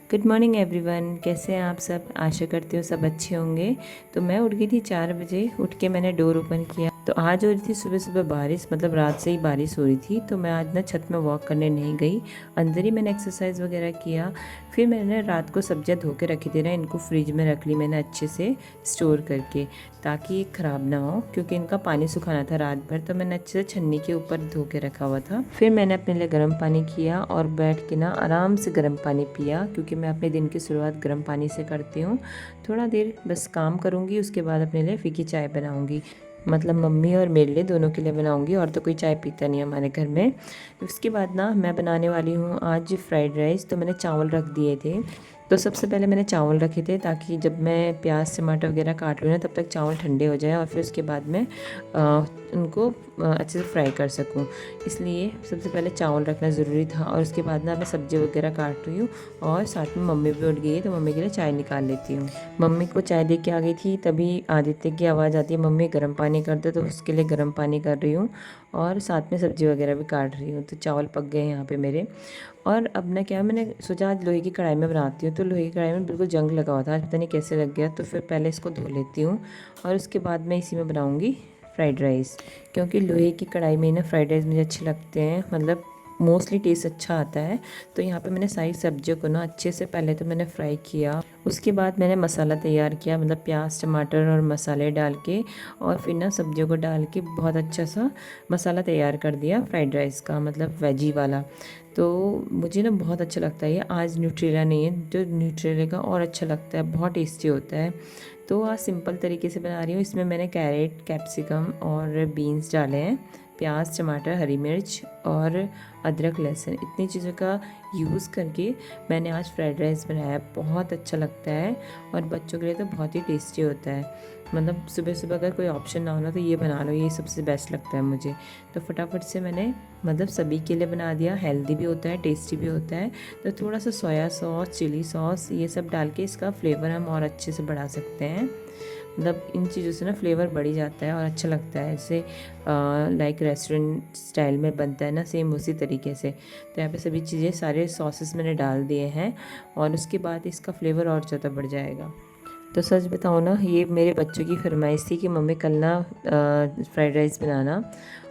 Good morning everyone, कैसे हैं आप सब। आशा करती हूँ सब अच्छे होंगे। तो मैं उठ गई थी 4 बजे। उठ के मैंने डोर ओपन किया तो आज हो रही थी सुबह सुबह बारिश, मतलब रात से ही बारिश हो रही थी। तो मैं आज ना छत में वॉक करने नहीं गई, अंदर ही मैंने एक्सरसाइज वगैरह किया। फिर मैंने रात को सब्जियां धो के रखी थी ना, इनको फ्रिज में रख ली मैंने अच्छे से स्टोर करके, ताकि ये ख़राब ना हो, क्योंकि इनका पानी सुखाना था रात भर। तो मैंने अच्छे से छन्नी के ऊपर धो के रखा हुआ था। फिर मैंने अपने लिए गर्म पानी किया और बैठ के ना आराम से गर्म पानी पिया, क्योंकि मैं अपने दिन की शुरुआत गर्म पानी से करती हूँ। थोड़ा देर बस काम करूँगी, उसके बाद अपने लिए फीकी चाय बनाऊँगी। मतलब मम्मी और मेरे लिए, दोनों के लिए बनाऊँगी, और तो कोई चाय पीता नहीं है हमारे घर में। उसके बाद ना मैं बनाने वाली हूँ आज फ्राइड राइस। तो मैंने चावल रख दिए थे। तो सबसे पहले मैंने चावल रखे थे, ताकि जब मैं प्याज टमाटर वगैरह काट लूँ ना, तब तक चावल ठंडे हो जाए और फिर उसके बाद में उनको अच्छे से फ्राई कर सकूँ। इसलिए सबसे पहले चावल रखना ज़रूरी था। और उसके बाद ना मैं सब्ज़ी वगैरह काट रही हूँ, और साथ में मम्मी भी उठ गई है, तो मम्मी के लिए चाय निकाल लेती हूँ। मम्मी को चाय दे के आ गई थी, तभी आदित्य की आवाज़ आती है, मम्मी गर्म पानी कर दो। तो उसके लिए गर्म पानी कर रही हूँ, और साथ में सब्ज़ी वगैरह भी काट रही हूँ। तो चावल पक गए हैं यहाँ पे मेरे। और अब ना क्या, मैंने सोचा आज लोहे की कढ़ाई में बनाती हूँ। तो लोहे की कढ़ाई में बिल्कुल जंग लगा हुआ था, आज पता नहीं कैसे लग गया। तो फिर पहले इसको धो लेती हूँ, और उसके बाद मैं इसी में बनाऊँगी फ्राइड राइस। क्योंकि लोहे की कढ़ाई में ना फ्राइड राइस मुझे अच्छे लगते हैं, मतलब मोस्टली टेस्ट अच्छा आता है। तो यहाँ पे मैंने सारी सब्जियों को ना अच्छे से पहले तो मैंने फ्राई किया। उसके बाद मैंने मसाला तैयार किया, मतलब प्याज टमाटर और मसाले डाल के, और फिर ना सब्जियों को डाल के बहुत अच्छा सा मसाला तैयार कर दिया फ्राइड राइस का, मतलब वेजी वाला। तो मुझे ना बहुत अच्छा लगता है ये। आज न्यूट्रेला नहीं है, जो न्यूट्रेला का और अच्छा लगता है, बहुत टेस्टी होता है। तो आज सिंपल तरीके से बना रही हूँ। इसमें मैंने कैरेट कैप्सिकम और बीन्स डाले हैं, प्याज टमाटर हरी मिर्च और अदरक लहसुन, इतनी चीज़ों का यूज़ करके मैंने आज फ्राइड राइस बनाया। बहुत अच्छा लगता है, और बच्चों के लिए तो बहुत ही टेस्टी होता है। मतलब सुबह सुबह अगर कोई ऑप्शन ना हो ना, तो ये बना लो, ये सबसे बेस्ट लगता है मुझे। तो फटाफट से मैंने, मतलब सभी के लिए बना दिया। हेल्दी भी होता है, टेस्टी भी होता है। तो थोड़ा सा सोया सॉस चिली सॉस ये सब डाल के इसका फ्लेवर हम और अच्छे से बढ़ा सकते हैं। मतलब इन चीज़ों से ना फ्लेवर बढ़ ही जाता है और अच्छा लगता है। जैसे लाइक रेस्टोरेंट स्टाइल में बनता है ना, सेम उसी तरीके से। तो यहाँ पे सभी चीज़ें, सारे सॉसेस मैंने डाल दिए हैं, और उसके बाद इसका फ्लेवर और ज़्यादा बढ़ जाएगा। तो सच बताऊँ ना, ये मेरे बच्चों की फरमाइश थी कि मम्मी कल ना फ्राइड राइस बनाना।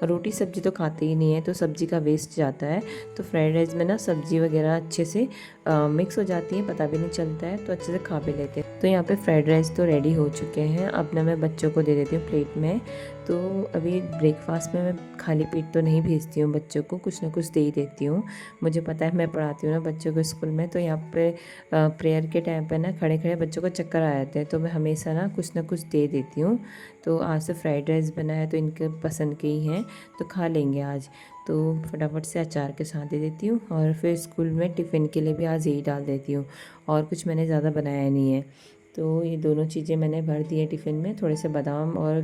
और रोटी सब्जी तो खाते ही नहीं है, तो सब्जी का वेस्ट जाता है। तो फ्राइड राइस में ना सब्जी वगैरह अच्छे से मिक्स हो जाती है, पता भी नहीं चलता है, तो अच्छे से खा भी लेते हैं। तो यहाँ पे फ्राइड राइस तो रेडी हो चुके हैं। अब ना मैं बच्चों को दे देती हूँ प्लेट में। तो अभी ब्रेकफास्ट में मैं खाली पेट तो नहीं भेजती हूँ बच्चों को, कुछ ना कुछ दे ही देती हूँ। मुझे पता है, मैं पढ़ाती हूँ ना बच्चों को स्कूल में, तो यहाँ पे प्रेयर के टाइम पे ना खड़े खड़े बच्चों को चक्कर आ जाते हैं। तो मैं हमेशा ना कुछ दे देती हूँ। तो आज से फ्राइड राइस बना है, तो इनके पसंद के ही हैं, तो खा लेंगे आज। तो फटाफट से अचार के साथ दे देती हूँ, और फिर स्कूल में टिफ़िन के लिए भी आज यही डाल देती हूँ। और कुछ मैंने ज़्यादा बनाया नहीं है। तो ये दोनों चीज़ें मैंने भर दी है टिफ़िन में। थोड़े से बादाम और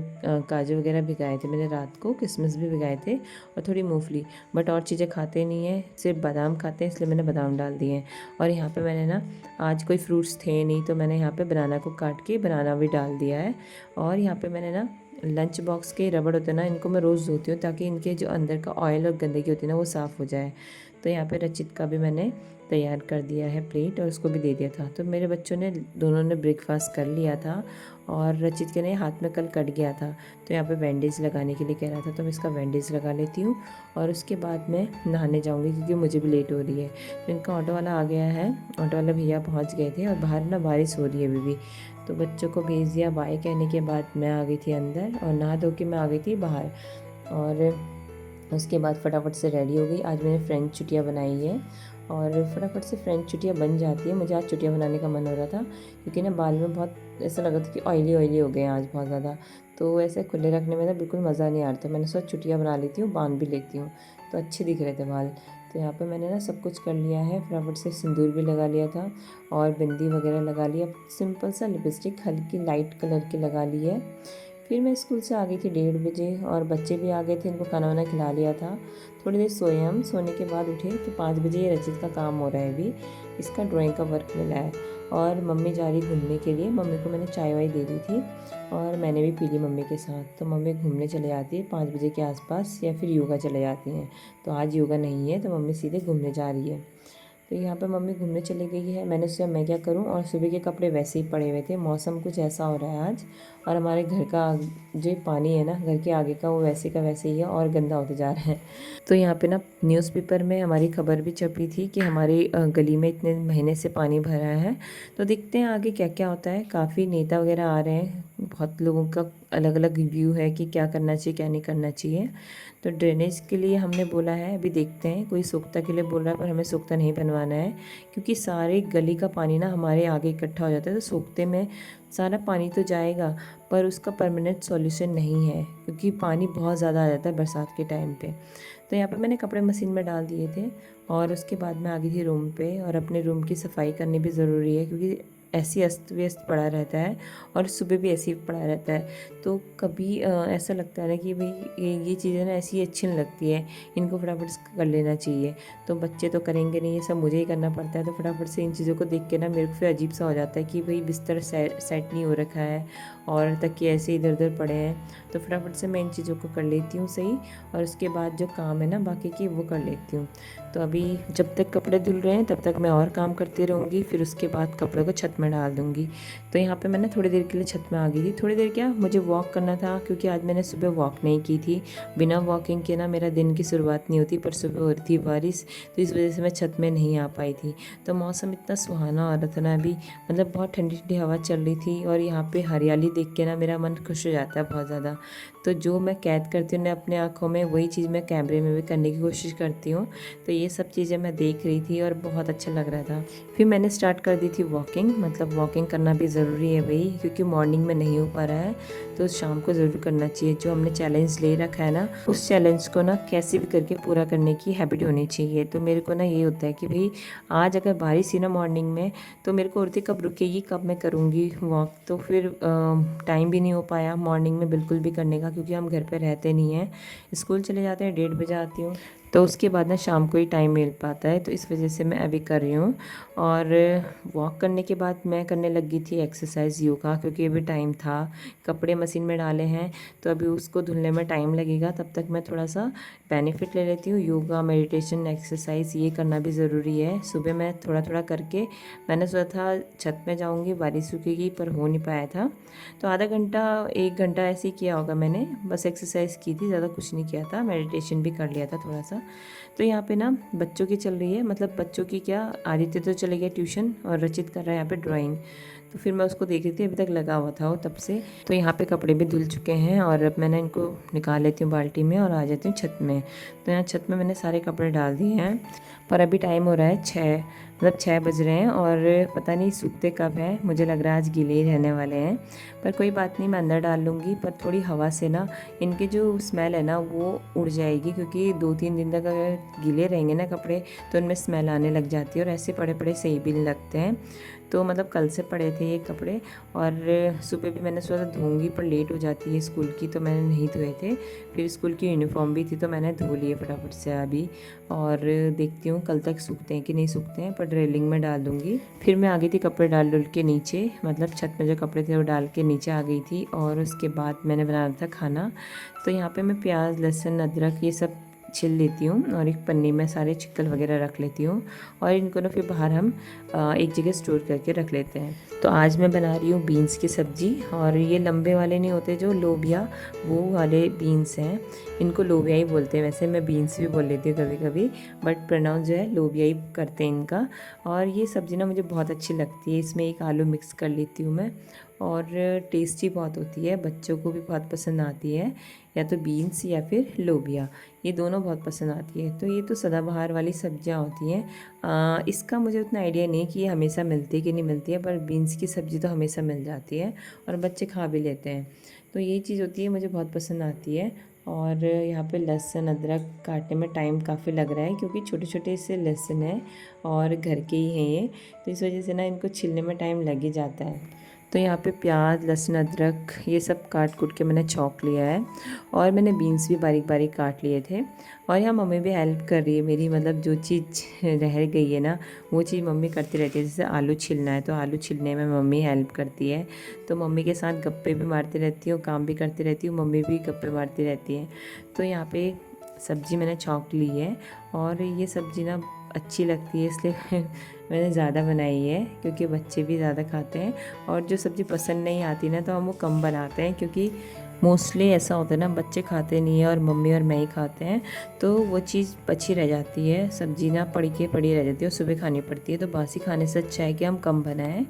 काजू वगैरह भिगाए थे मैंने रात को, किशमिश भी भिगाए थे, और थोड़ी मूंगफली। बट और चीज़ें खाते नहीं हैं, सिर्फ बादाम खाते हैं, इसलिए मैंने बादाम डाल दिए हैं। और यहाँ पे मैंने ना, आज कोई फ्रूट्स थे नहीं, तो मैंने यहाँ पे बनाना को काट के बनाना भी डाल दिया है। और यहाँ पे मैंने ना लंच बॉक्स के रबड़ होते हैं ना, इनको मैं रोज़ धोती हूँ, ताकि इनके जो अंदर का ऑयल और गंदगी होती है ना, वो साफ़ हो जाए। तो यहाँ पे रचित का भी मैंने तैयार कर दिया है प्लेट, और उसको भी दे दिया था। तो मेरे बच्चों ने, दोनों ने ब्रेकफास्ट कर लिया था। और रचित के ने हाथ में कल कट गया था, तो यहाँ पे बैंडेज लगाने के लिए कह रहा था, तो मैं इसका बैंडेज लगा लेती हूँ। और उसके बाद मैं नहाने जाऊँगी, क्योंकि मुझे भी लेट हो रही है। तो इनका ऑटो वाला आ गया है, ऑटो वाला भैया पहुँच गए थे, और बाहर ना बारिश हो रही है अभी भी। तो बच्चों को भेज दिया, बाय कहने के बाद मैं आ गई थी अंदर, और नहा धो के मैं आ गई थी बाहर। और उसके बाद फटाफट से रेडी हो गई। आज मैंने फ्रेंच चुटिया बनाई है, और फटाफट से फ्रेंच चुटिया बन जाती है। मुझे आज चुटिया बनाने का मन हो रहा था, क्योंकि ना बाल में बहुत ऐसा लगा था कि ऑयली ऑयली हो गए हैं आज बहुत ज़्यादा। तो ऐसे खुले रखने में ना बिल्कुल मज़ा नहीं आ रहा था। मैंने सोचा चुटिया बना लेती हूँ, बांध भी लेती हूँ, तो अच्छे दिख रहे थे बाल। तो यहाँ पे मैंने ना सब कुछ कर लिया है, फटाफट से सिंदूर भी लगा लिया था, और बिंदी वगैरह लगा लिया। सिंपल सा लिपस्टिक हल्की लाइट कलर की लगा ली है। फिर मैं स्कूल से आ गई थी 1:30 बजे, और बच्चे भी आ गए थे, इनको खाना वाना खिला लिया था। थोड़ी देर सोए हम, सोने के बाद उठे तो 5 बजे ये रचित का काम हो रहा है अभी, इसका ड्राइंग का वर्क मिला है। और मम्मी जा रही घूमने के लिए, मम्मी को मैंने चाय वाय दे दी थी, और मैंने भी पी ली मम्मी के साथ। तो मम्मी घूमने चले जाती है 5 बजे के आसपास, या फिर योगा चले जाती हैं। तो आज योगा नहीं है, तो मम्मी सीधे घूमने जा रही है। तो यहाँ पे मम्मी घूमने चली गई है। मैंने सोचा मैं क्या करूँ, और सुबह के कपड़े वैसे ही पड़े हुए थे। मौसम कुछ ऐसा हो रहा है आज, और हमारे घर का जो पानी है ना घर के आगे का, वो वैसे का वैसे ही है और गंदा होते जा रहा है। तो यहाँ पे ना न्यूज़पेपर में हमारी खबर भी छपी थी कि हमारी गली में इतने महीने से पानी भरा है। तो देखते हैं आगे क्या क्या होता है। काफ़ी नेता वगैरह आ रहे हैं, बहुत लोगों का अलग अलग व्यू है कि क्या करना चाहिए क्या नहीं करना चाहिए। तो ड्रेनेज के लिए हमने बोला है, अभी देखते हैं। कोई सोख्ता के लिए बोल रहा है, पर हमें सोख्ता नहीं बनवाना है, क्योंकि सारे गली का पानी ना हमारे आगे इकट्ठा हो जाता है। तो सोख्ते में सारा पानी तो जाएगा, पर उसका परमानेंट सॉल्यूशन नहीं है, क्योंकि पानी बहुत ज़्यादा आ जाता है बरसात के टाइम पे। तो यहाँ पे मैंने कपड़े मशीन में डाल दिए थे, और उसके बाद मैं आ गई थी रूम पे। और अपने रूम की सफाई करनी भी ज़रूरी है, क्योंकि ऐसी अस्त व्यस्त पड़ा रहता है, और सुबह भी ऐसे ही पड़ा रहता है। तो कभी ऐसा लगता है ना कि भाई ये चीज़ें ना ऐसी अच्छी नहीं लगती है, इनको फटाफट से कर लेना चाहिए। तो बच्चे तो करेंगे नहीं, ये सब मुझे ही करना पड़ता है। तो फटाफट से इन चीज़ों को देख के ना मेरे को फिर अजीब सा हो जाता है कि भाई बिस्तर सेट नहीं हो रखा है, और तकिए ऐसे इधर उधर पड़े हैं। तो फटाफट से मैं इन चीज़ों को कर लेती हूँ सही, और उसके बाद जो काम है ना बाकी की वो कर लेती हूँ। तो अभी जब तक कपड़े धुल रहे हैं तब तक मैं और काम करती रहूँगी, फिर उसके बाद कपड़ों को छत में डाल दूँगी। तो यहाँ पे मैंने थोड़ी देर के लिए छत में आ गई थी। थोड़ी देर क्या, मुझे वॉक करना था, क्योंकि आज मैंने सुबह वॉक नहीं की थी। बिना वॉकिंग के ना मेरा दिन की शुरुआत नहीं होती, पर सुबह हो रही थी बारिश, तो इस वजह से मैं छत में नहीं आ पाई थी। तो मौसम इतना सुहाना हो रहा था ना अभी, मतलब बहुत ठंडी ठंडी हवा चल रही थी, और यहाँ पे हरियाली देख के ना मेरा मन खुश हो जाता है बहुत ज़्यादा। तो जो मैं कैद करती हूँ ना अपने आँखों में, वही चीज़ मैं कैमरे में भी करने की कोशिश करती हूँ। तो ये सब चीज़ें मैं देख रही थी और बहुत अच्छा लग रहा था। फिर मैंने स्टार्ट कर दी थी वॉकिंग। मतलब वॉकिंग करना भी ज़रूरी है भाई, क्योंकि मॉर्निंग में नहीं हो पा रहा है, तो शाम को ज़रूर करना चाहिए। जो हमने चैलेंज ले रखा है ना, उस चैलेंज को ना कैसे भी करके पूरा करने की हैबिट होनी चाहिए। तो मेरे को ना ये होता है कि भाई आज अगर बारिश थी ना मॉर्निंग में, तो मेरे को होती कब रुकेगी, कब मैं करूँगी वॉक। तो फिर टाइम भी नहीं हो पाया मॉर्निंग में बिल्कुल भी करने का, क्योंकि हम घर पे रहते नहीं हैं, स्कूल चले जाते हैं, 1:30 बजे आती हूँ। तो उसके बाद ना शाम को ही टाइम मिल पाता है, तो इस वजह से मैं अभी कर रही हूँ। और वॉक करने के बाद मैं करने लगी थी एक्सरसाइज, योगा, क्योंकि अभी टाइम था। कपड़े मशीन में डाले हैं, तो अभी उसको धुलने में टाइम लगेगा, तब तक मैं थोड़ा सा बेनिफिट ले लेती हूँ। योगा, मेडिटेशन, एक्सरसाइज ये करना भी ज़रूरी है। सुबह मैं थोड़ा थोड़ा करके, मैंने सोचा था छत में जाऊँगी, बारिश रुकेगी, पर हो नहीं पाया था। तो आधा घंटा 1 घंटा ऐसे ही किया होगा मैंने, बस एक्सरसाइज की थी, ज़्यादा कुछ नहीं किया था। मेडिटेशन भी कर लिया था थोड़ा सा। तो यहाँ पे ना बच्चों की चल रही है, मतलब बच्चों की क्या, आदित्य तो चले गया ट्यूशन, और रचित कर रहा है यहाँ पे ड्राइंग। तो फिर मैं उसको देख रही थी, अभी तक लगा हुआ था वो तब से। तो यहाँ पे कपड़े भी धुल चुके हैं, और अब मैंने इनको निकाल लेती हूँ बाल्टी में और आ जाती हूँ छत में। तो यहाँ छत में मैंने सारे कपड़े डाल दिए हैं, पर अभी टाइम हो रहा है 6, मतलब 6 बज रहे हैं, और पता नहीं सूखते कब हैं। मुझे लग रहा है आज गीले ही रहने वाले हैं, पर कोई बात नहीं, मैं अंदर डाल लूँगी। पर थोड़ी हवा से ना इनकी जो स्मेल है ना वो उड़ जाएगी, क्योंकि 2-3 दिन तक अगर गीले रहेंगे ना कपड़े, तो उनमें स्मेल आने लग जाती है, और ऐसे पड़े पड़े सही भी नहीं लगते हैं। तो मतलब कल से पड़े थे ये कपड़े, और सुबह भी मैंने सोचा धोऊंगी, पर लेट हो जाती है स्कूल की, तो मैंने नहीं धोए थे। फिर स्कूल की यूनिफॉर्म भी थी, तो मैंने धो लिए फटाफट से अभी, और देखती हूँ कल तक सूखते हैं कि नहीं सूखते हैं, पर ड्रेलिंग में डाल दूँगी। फिर मैं आ गई थी कपड़े डाल के नीचे, मतलब छत में जो कपड़े थे वो डाल के नीचे आ गई थी, और उसके बाद मैंने बनाना था खाना। तो यहाँ पे मैं प्याज, लहसुन, अदरक ये सब छिल लेती हूँ, और एक पन्नी में सारे चिक्कल वगैरह रख लेती हूँ, और इनको ना फिर बाहर हम एक जगह स्टोर करके रख लेते हैं। तो आज मैं बना रही हूँ बीन्स की सब्ज़ी, और ये लंबे वाले नहीं होते जो लोबिया, वो वाले बीन्स हैं। इनको लोबिया ही बोलते हैं, वैसे मैं बीन्स भी बोल लेती हूँ कभी कभी, बट प्रोनाउंस जो है लोबिया ही करते हैं इनका। और ये सब्ज़ी ना मुझे बहुत अच्छी लगती है, इसमें एक आलू मिक्स कर लेती हूँ मैं, और टेस्टी बहुत होती है, बच्चों को भी बहुत पसंद आती है। या तो बीन्स या फिर लोबिया, ये दोनों बहुत पसंद आती है। तो ये तो सदाबहार वाली सब्जियां होती हैं। इसका मुझे उतना आइडिया नहीं कि ये हमेशा मिलती है कि नहीं मिलती है, पर बीन्स की सब्ज़ी तो हमेशा मिल जाती है, और बच्चे खा भी लेते हैं। तो ये चीज़ होती है, मुझे बहुत पसंद आती है। और यहाँ पे लहसुन अदरक काटने में टाइम काफ़ी लग रहा है, क्योंकि छोटे छोटे से लहसुन है और घर के ही हैं ये, तो इस वजह से ना इनको छिलने में टाइम लग ही जाता है। तो यहाँ पे प्याज, लहसुन, अदरक ये सब काट कूट के मैंने छौंक लिया है, और मैंने बीन्स भी बारीक बारीक काट लिए थे। और यहाँ मम्मी भी हेल्प कर रही है मेरी, मतलब जो चीज़ रह गई है ना वो चीज़ मम्मी करती रहती है। जैसे आलू छिलना है, तो आलू छिलने में मम्मी हेल्प करती है। तो मम्मी के साथ गप्पे भी मारती रहती हूँ, काम भी करती रहती हूँ, मम्मी भी गप्पे मारती रहती हैं। तो यहाँ पे सब्ज़ी मैंने छौंक ली है, और ये सब्ज़ी ना अच्छी लगती है, इसलिए मैंने ज़्यादा बनाई है, क्योंकि बच्चे भी ज़्यादा खाते हैं। और जो सब्ज़ी पसंद नहीं आती ना, तो हम वो कम बनाते हैं, क्योंकि मोस्टली ऐसा होता है ना, बच्चे खाते नहीं है और मम्मी और मैं ही खाते हैं, तो वो चीज़ बची रह जाती है, सब्ज़ी ना पड़ी रह जाती है और सुबह खानी पड़ती है। तो बासी खाने से अच्छा है कि हम कम बनाएं।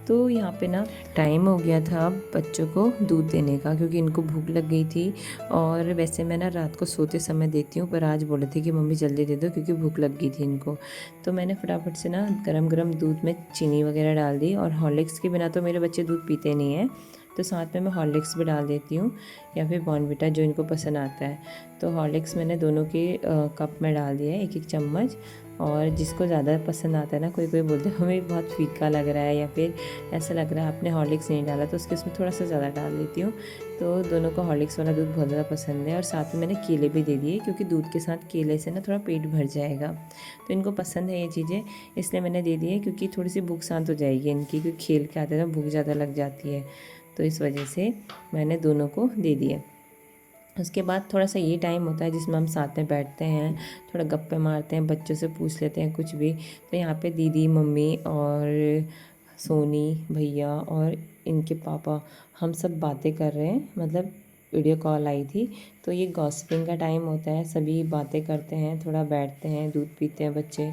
तो यहाँ पे ना टाइम हो गया था बच्चों को दूध देने का, क्योंकि इनको भूख लग गई थी। और वैसे मैं ना रात को सोते समय देती हूँ, पर आज बोले थे कि मम्मी जल्दी दे दो, क्योंकि भूख लग गई थी इनको। तो मैंने फटाफट से ना गरम गरम दूध में चीनी वगैरह डाल दी, और हॉर्लिक्स के बिना तो मेरे बच्चे दूध पीते नहीं हैं, तो साथ में मैं हॉर्लिक्स भी डाल देती हूँ, या फिर बॉर्नविटा जो इनको पसंद आता है। तो हॉर्लिक्स मैंने दोनों के कप में डाल दिया है, एक एक चम्मच। और जिसको ज़्यादा पसंद आता है ना, कोई कोई बोलते हैं हमें बहुत फीका लग रहा है, या फिर ऐसा लग रहा है आपने हॉर्लिक्स नहीं डाला, तो उसके उसमें थोड़ा सा ज़्यादा डाल देती हूँ। तो दोनों को हॉर्लिक्स वाला दूध बहुत ज़्यादा पसंद है। और साथ में मैंने केले भी दे दिए, क्योंकि दूध के साथ केले से ना थोड़ा पेट भर जाएगा, तो इनको पसंद है ये चीज़ें, इसलिए मैंने दे दी है, क्योंकि थोड़ी सी भूख शांत हो जाएगी इनकी, क्योंकि खेल के आते हैं ना भूख ज़्यादा लग जाती है, तो इस वजह से मैंने दोनों को दे दिया। उसके बाद थोड़ा सा ये टाइम होता है जिसमें हम साथ में बैठते हैं, थोड़ा गप्पे मारते हैं, बच्चों से पूछ लेते हैं कुछ भी। तो यहाँ पे दीदी, मम्मी और सोनी भैया और इनके पापा, हम सब बातें कर रहे हैं, मतलब वीडियो कॉल आई थी। तो ये गॉसिपिंग का टाइम होता है, सभी बातें करते हैं, थोड़ा बैठते हैं, दूध पीते हैं बच्चे।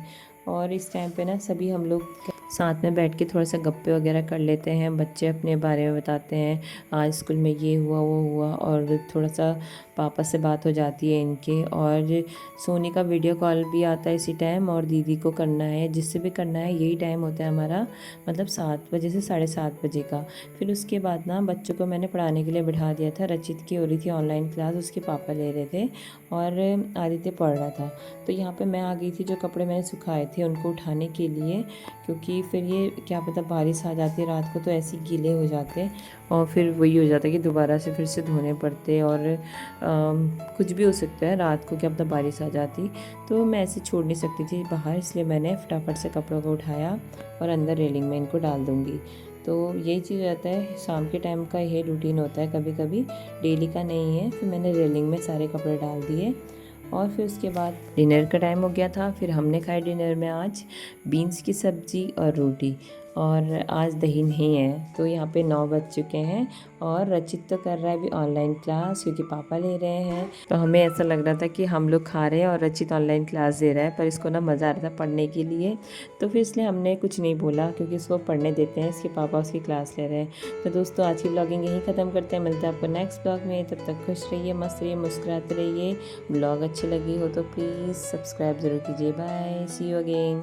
और इस टाइम पे ना सभी हम लोग साथ में बैठ के थोड़ा सा गप्पे वगैरह कर लेते हैं, बच्चे अपने बारे में बताते हैं, आज स्कूल में ये हुआ वो हुआ, और थोड़ा सा पापा से बात हो जाती है इनके। और सोनी का वीडियो कॉल भी आता है इसी टाइम, और दीदी को करना है, जिससे भी करना है, यही टाइम होता है हमारा, मतलब 7 बजे से 7:30 बजे का। फिर उसके बाद ना बच्चों को मैंने पढ़ाने के लिए बिठा दिया था। रचित की हो रही थी ऑनलाइन क्लास, उसके पापा ले रहे थे, और आदित्य पढ़ रहा था। तो यहाँ पे मैं आ गई थी, जो कपड़े मैंने सुखाए थे उनको उठाने के लिए, क्योंकि फिर ये क्या पता बारिश आ जाती है रात को, तो ऐसे गीले हो जाते, और फिर वही हो जाता है कि दोबारा से फिर से धोने पड़ते, और कुछ भी हो सकता है रात को, क्या पता बारिश आ जाती। तो मैं ऐसे छोड़ नहीं सकती थी बाहर, इसलिए मैंने फटाफट से कपड़ों को उठाया और अंदर रेलिंग में इनको डाल दूँगी। तो यही चीज़ रहता है, शाम के टाइम का ये रूटीन होता है, कभी कभी डेली का नहीं है। फिर मैंने रेलिंग में सारे कपड़े डाल दिए, और फिर उसके बाद डिनर का टाइम हो गया था। फिर हमने खाया डिनर में आज बीन्स की सब्ज़ी और रोटी, और आज दही नहीं है। तो यहाँ पे 9 बज चुके हैं, और रचित तो कर रहा है अभी ऑनलाइन क्लास, क्योंकि पापा ले रहे हैं। तो हमें ऐसा लग रहा था कि हम लोग खा रहे हैं और रचित ऑनलाइन क्लास दे रहा है, पर इसको ना मज़ा आ रहा था पढ़ने के लिए, तो फिर इसलिए हमने कुछ नहीं बोला, क्योंकि इसको पढ़ने देते हैं, इसके पापा उसकी क्लास ले रहे हैं। तो दोस्तों आज की ब्लॉगिंग यहीं ख़त्म करते हैं, मिलते हैं आपको नेक्स्ट ब्लॉग में। तब तक खुश रहिए, मस्त रहिए, मुस्कुराते रहिए। ब्लॉग अच्छी लगी हो तो प्लीज़ सब्सक्राइब ज़रूर कीजिए। Bye, see you again.